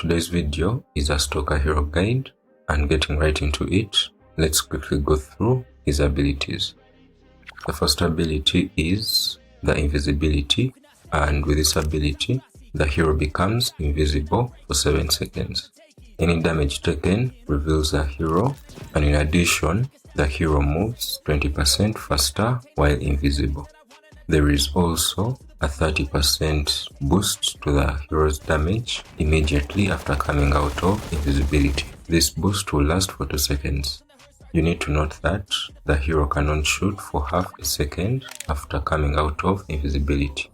Today's video is a Stalker hero guide, and getting right into it, let's quickly go through his abilities. The first ability is the invisibility, and with this ability, the hero becomes invisible for 7 seconds. Any damage taken reveals the hero, and in addition, the hero moves 20% faster while invisible. There is also a 30% boost to the hero's damage immediately after coming out of invisibility. This boost will last for 2 seconds. You need to note that the hero cannot shoot for half a second after coming out of invisibility.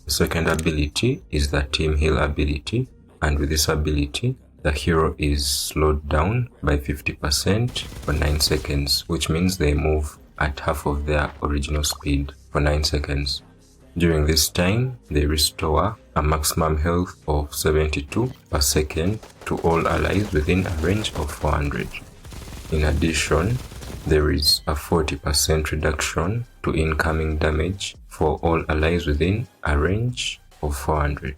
The second ability is the team heal ability, and with this ability, the hero is slowed down by 50% for 9 seconds, which means they move at half of their original speed for 9 seconds. During this time, they restore a maximum health of 72 per second to all allies within a range of 400. In addition, there is a 40% reduction to incoming damage for all allies within a range of 400.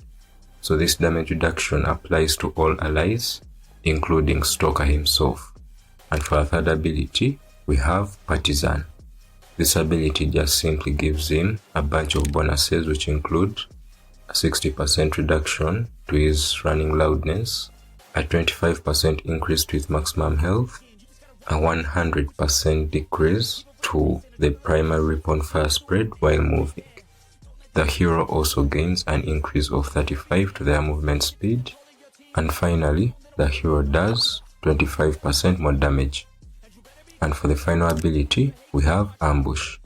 So this damage reduction applies to all allies, including Stalker himself. And for our third ability, we have Partisan. This ability just simply gives him a bunch of bonuses, which include a 60% reduction to his running loudness, a 25% increase to his maximum health, a 100% decrease to the primary weapon fire spread while moving. The hero also gains an increase of 35 to their movement speed, and finally, the hero does 25% more damage. And for the final ability, we have Ambush.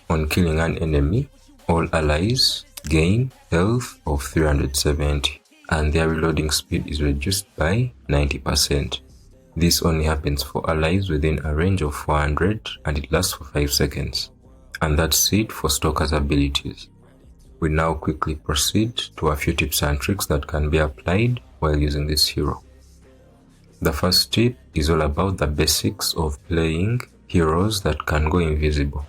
On killing an enemy, all allies gain health of 370, and their reloading speed is reduced by 90%. This only happens for allies within a range of 400, and it lasts for 5 seconds. And that's it for Stalker's abilities. We now quickly proceed to a few tips and tricks that can be applied while using this hero. The first tip is all about the basics of playing heroes that can go invisible.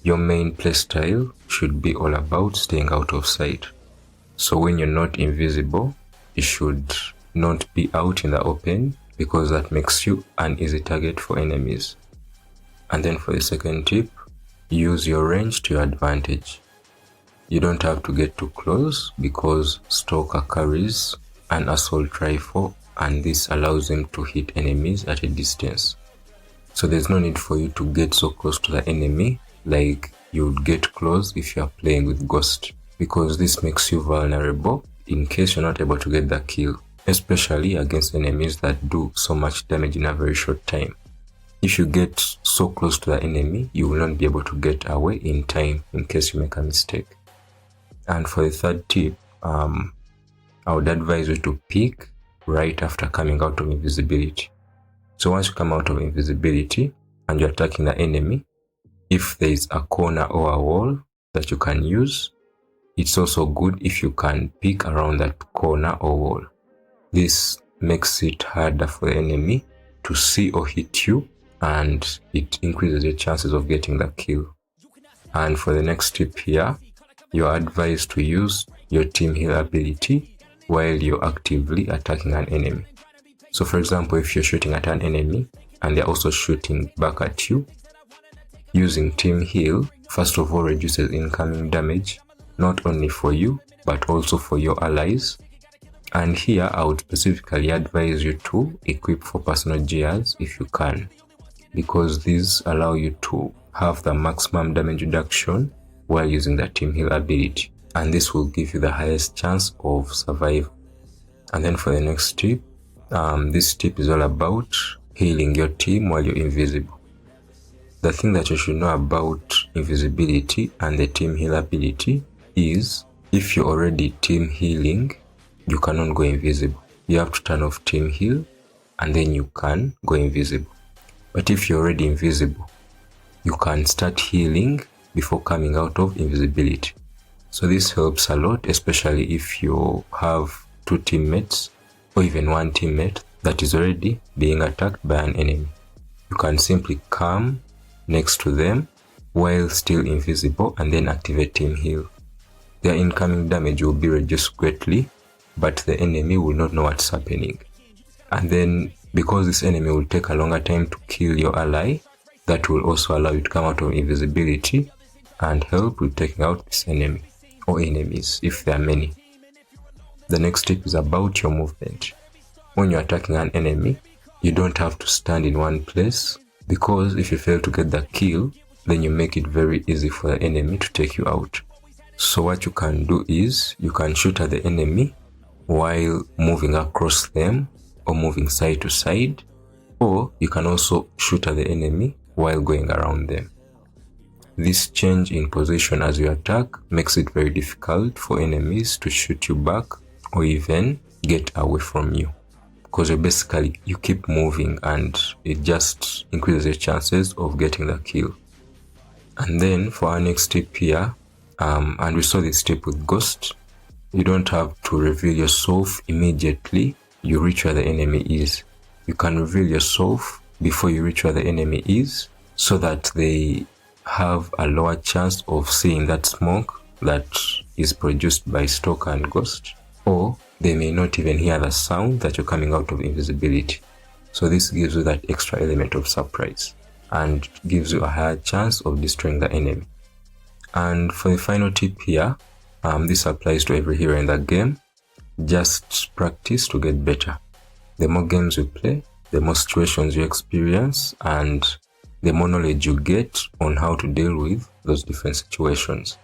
Your main playstyle should be all about staying out of sight. So when you're not invisible, you should not be out in the open, because that makes you an easy target for enemies. And then for the second tip, use your range to your advantage. You don't have to get too close, because Stalker carries an assault rifle, and this allows him to hit enemies at a distance. So there's no need for you to get so close to the enemy like you would get close if you are playing with Ghost, because this makes you vulnerable in case you're not able to get the kill, especially against enemies that do so much damage in a very short time. If you get so close to the enemy, you will not be able to get away in time in case you make a mistake. And for the third tip, I would advise you to peek right after coming out of invisibility. So once you come out of invisibility and you're attacking the enemy, if there is a corner or a wall that you can use, it's also good if you can peek around that corner or wall. This makes it harder for the enemy to see or hit you, and it increases your chances of getting the kill. And for the next tip here, you're advised to use your team heal ability while you're actively attacking an enemy. So for example, if you're shooting at an enemy and they're also shooting back at you, using team heal first of all reduces incoming damage, not only for you but also for your allies. And here I would specifically advise you to equip for personal gears if you can, because these allow you to have the maximum damage reduction while using the team heal ability, and this will give you the highest chance of survival. And then for the next tip, this tip is all about healing your team while you're invisible. The thing that you should know about invisibility and the team heal ability is, if you're already team healing, you cannot go invisible. You have to turn off team heal and then you can go invisible. But if you're already invisible, you can start healing before coming out of invisibility. So this helps a lot, especially if you have 2 teammates or even 1 teammate that is already being attacked by an enemy. You can simply come next to them while still invisible and then activate team heal. Their incoming damage will be reduced greatly, but the enemy will not know what's happening. And then because this enemy will take a longer time to kill your ally, that will also allow you to come out of invisibility and help with taking out this enemy or enemies if there are many. The next tip is about your movement. When you're attacking an enemy, you don't have to stand in one place, because if you fail to get the kill, then you make it very easy for the enemy to take you out. So what you can do is you can shoot at the enemy while moving across them or moving side to side, or you can also shoot at the enemy while going around them. This change in position as you attack makes it very difficult for enemies to shoot you back or even get away from you, because you keep moving and it just increases your chances of getting the kill. And then for our next tip here, and we saw this tip with Ghost, you don't have to reveal yourself immediately you reach where the enemy is. You can reveal yourself before you reach where the enemy is, so that they have a lower chance of seeing that smoke that is produced by Stalker and Ghost, or they may not even hear the sound that you're coming out of invisibility. So this gives you that extra element of surprise and gives you a higher chance of destroying the enemy. And for the final tip here, this applies to every hero in the game. Just practice to get better. The more games you play, the more situations you experience, and the more knowledge you get on how to deal with those different situations.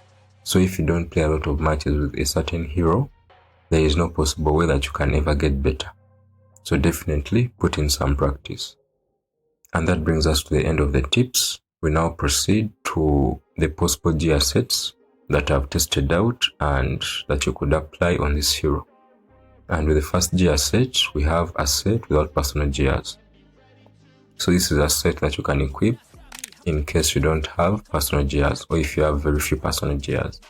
So if you don't play a lot of matches with a certain hero, there is no possible way that you can ever get better. So definitely put in some practice. And that brings us to the end of the tips. We now proceed to the possible gearsets that I've tested out and that you could apply on this hero. And with the first gearset, we have a set without personal gears. So this is a set that you can equip in case you don't have personal gears, or if you have very few personal gears.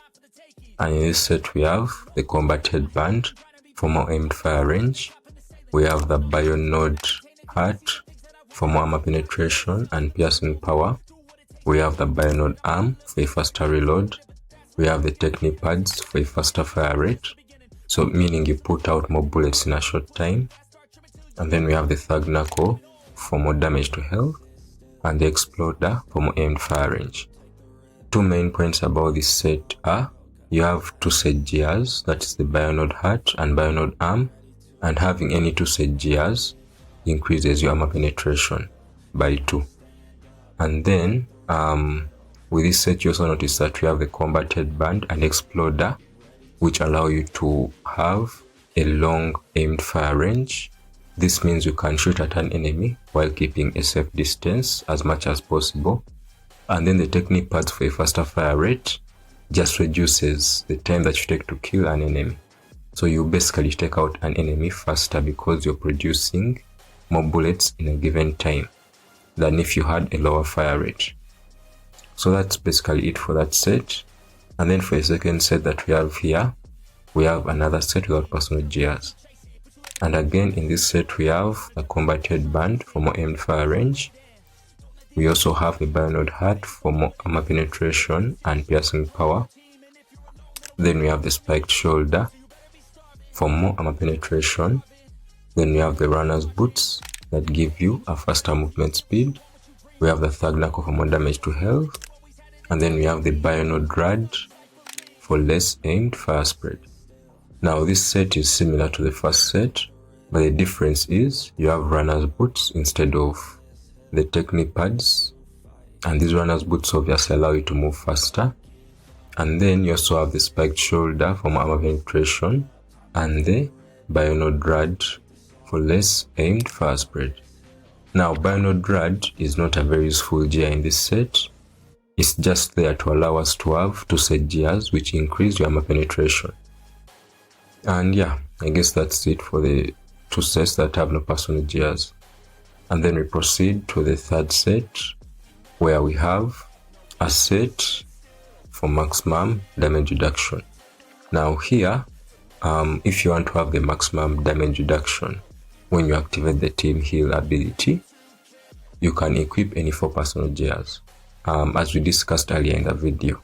And in this set we have the combat headband for more aimed fire range. We have the Bionode hat for more armor penetration and piercing power. We have the Bionode arm for a faster reload. We have the technique pads for a faster fire rate, so meaning you put out more bullets in a short time. And then we have the thug knuckle for more damage to health, and the exploder for more aimed fire range. Two main points about this set are, you have two set gears, that is the Bionode hat and Bionode arm, and having any two set gears increases your armor penetration by 2. And then with this set, you also notice that we have the combat headband and exploder, which allow you to have a long aimed fire range. This means you can shoot at an enemy while keeping a safe distance as much as possible. And then the technique pads for a faster fire rate just reduces the time that you take to kill an enemy. So you basically take out an enemy faster because you're producing more bullets in a given time than if you had a lower fire rate. So that's basically it for that set. And then for the second set that we have here, we have another set without personal gears. And again, in this set we have a combat headband for more aimed fire range. We also have the Bionode hat for more armor penetration and piercing power. Then we have the spiked shoulder for more armor penetration. Then we have the runner's boots that give you a faster movement speed. We have the thug knuckle for more damage to health. And then we have the Bionode rad for less aimed fire spread. Now this set is similar to the first set, but the difference is you have runner's boots instead of the technique pads, and these runner's boots obviously allow you to move faster. And then you also have the spiked shoulder for more armor penetration and the Bionode rad for less aimed fire spread. Now Bionode rad is not a very useful gear in this set. It's just there to allow us to have two set gears which increase your armor penetration. And yeah, I guess that's it for the two sets that have no personal gears. And then we proceed to the third set, where we have a set for maximum damage reduction. Now here, if you want to have the maximum damage reduction when you activate the team heal ability, you can equip any 4 personal gears, as we discussed earlier in the video.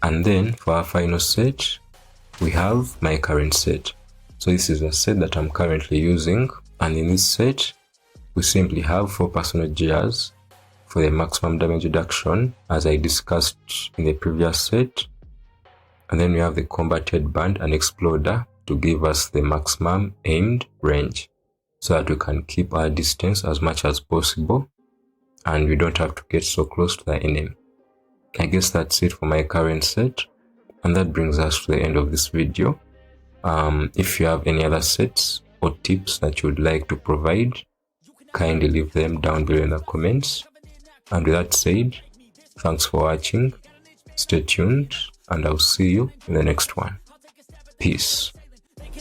And then for our final set, we have my current set. So this is a set that I'm currently using, and in this set we simply have 4 personal gears for the maximum damage reduction as I discussed in the previous set, and then we have the combat headband and exploder to give us the maximum aimed range so that we can keep our distance as much as possible and we don't have to get so close to the enemy. I guess that's it for my current set, and that brings us to the end of this video. If you have any other sets or tips that you would like to provide, kindly leave them down below in the comments. And with that said, thanks for watching, stay tuned, and I'll see you in the next one. Peace.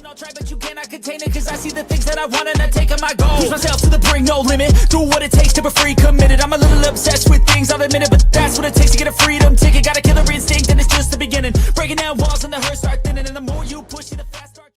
I'll try, but you cannot contain it, cause I see the things that I want and I take on my goal. Push myself to the brink, no limit. Do what it takes to be free, committed. I'm a little obsessed with things, I'll admit it, but that's what it takes to get a freedom ticket. Got a killer instinct and it's just the beginning. Breaking down walls and the hurt start thinning, and the more you push it, the faster.